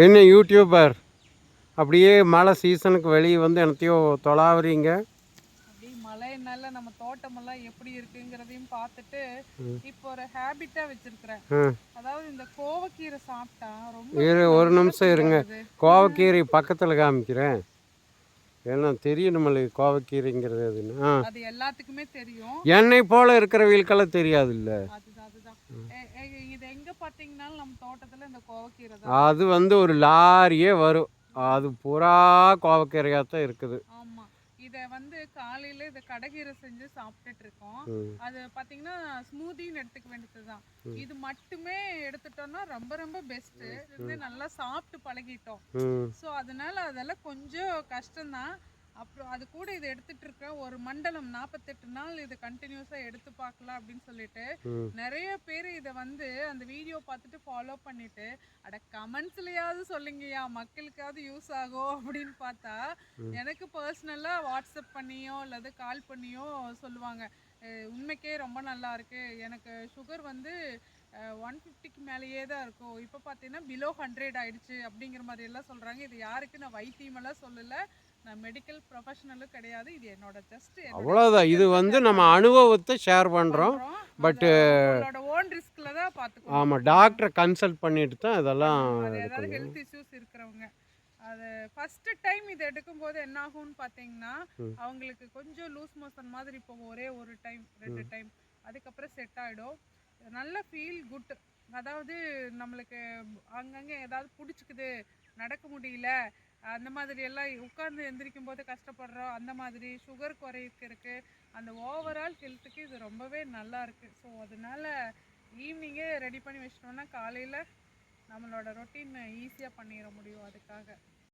என்ன யூடியூபர் அப்படியே மழை சீசனுக்கு வெளியே வந்து என்னத்தையோ தொலாவுறீங்க. அப்படியே மழைனால நம்ம தோட்டமெல்லாம் எப்படி இருக்குங்கிறதையும் பார்த்துட்டு இப்போ ஒரு ஹேபிட்டா வச்சிருக்கிறேன். அதாவது இந்த கோவக்கீரை சாப்பிட்டா ரொம்ப ஒரு நிமிஷம் இருங்க, வருது. கோவக்கீரை பக்கத்தில் காமிக்கிறேன். ஏன்னா தெரியணுமில்ல கோவக்கீரைங்கிறது அதுன்னு. அது எல்லாத்துக்குமே தெரியும். என்னை போல இருக்கிறவங்களுக்கெல்லாம் தெரியாது இல்லை. அதுதான் அதுதான் இது எங்க பார்த்தீங்கன்னாலும் நம்ம தோட்டத்தில் இந்த கோவக்கீரை அது வந்து ஒரு லாரியே வரும். அது பூரா கோவக்கீரையாக தான் இருக்குது. ஆமாம், இதை வந்து காலையில் இதை கடைகீரை செஞ்சு சாப்பிட்டுட்டு இருக்கோம். அது பார்த்தீங்கன்னா ஸ்மூதின்னு எடுத்துக்க வேண்டியது தான். இது மட்டுமே எடுத்துட்டோம்னா ரொம்ப ரொம்ப பெஸ்ட்டு. இது நல்லா சாப்பிட்டு பழகிட்டோம். ஸோ அதனால அதெல்லாம் கொஞ்சம் கஷ்டம்தான். அப்புறம் அது கூட இதை எடுத்துட்டு இருக்கேன். ஒரு மண்டலம் 48 நாள் இதை கண்டினியூஸாக எடுத்து பார்க்கலாம் அப்படின்னு சொல்லிட்டு நிறைய பேர் இதை வந்து அந்த வீடியோ பார்த்துட்டு ஃபாலோ பண்ணிட்டு அட கமெண்ட்ஸ்லையாவது சொல்லுங்கய்யா மக்களுக்காவது யூஸ் ஆகும் அப்படின்னு பார்த்தா எனக்கு பர்சனலாக வாட்ஸ்அப் பண்ணியோ அல்லது கால் பண்ணியோ சொல்லுவாங்க உண்மைக்கே ரொம்ப நல்லா இருக்கு, எனக்கு சுகர் வந்து 150க்கு மேலேயே தான் இருக்கும், இப்போ பார்த்தீங்கன்னா பிலோ 100 ஆயிடுச்சு அப்படிங்கிற மாதிரி எல்லாம் சொல்கிறாங்க. இது யாருக்கு நான் வைத்தியமெல்லாம் சொல்லலை, நான் மெடிக்கல் ப்ரொஃபஷனலும் கிடையாது. இது என்னோட ஜஸ்ட் அவ்வளோதான். இது வந்து நம்ம அனுபவத்தை ஷேர் பண்ணுறோம். பட்டு உங்களோட ஓன் ரிஸ்கில் தான் பார்த்துக்கணும். ஆமாம், டாக்டரை கன்சல்ட் பண்ணிட்டு தான் இதெல்லாம் ஏதாவது ஹெல்த் இஷ்யூஸ் இருக்கிறவங்க அது ஃபஸ்ட்டு டைம் இதை எடுக்கும்போது என்ன ஆகும்னு பார்த்தீங்கன்னா அவங்களுக்கு கொஞ்சம் லூஸ் மோஷன் மாதிரி இப்போ ஒரே ஒரு டைம் 2 டைம், அதுக்கப்புறம் செட் ஆகிடும். நல்ல ஃபீல் குட். அதாவது நம்மளுக்கு அங்கங்கே ஏதாவது பிடிச்சிக்குது, நடக்க முடியல, அந்த மாதிரி எல்லாம் உட்கார்ந்து எந்திரிக்கும் போது கஷ்டப்படுறோம், அந்த மாதிரி சுகர் குறைக்கிறதுக்கு அந்த ஓவரால் ஹெல்த்துக்கு இது ரொம்பவே நல்லா இருக்குது. ஸோ அதனால ஈவினிங்கே ரெடி பண்ணி வச்சிட்டோம்னா காலையில் நம்மளோட ரொட்டீன் ஈஸியாக பண்ணிட முடியும். அதுக்காக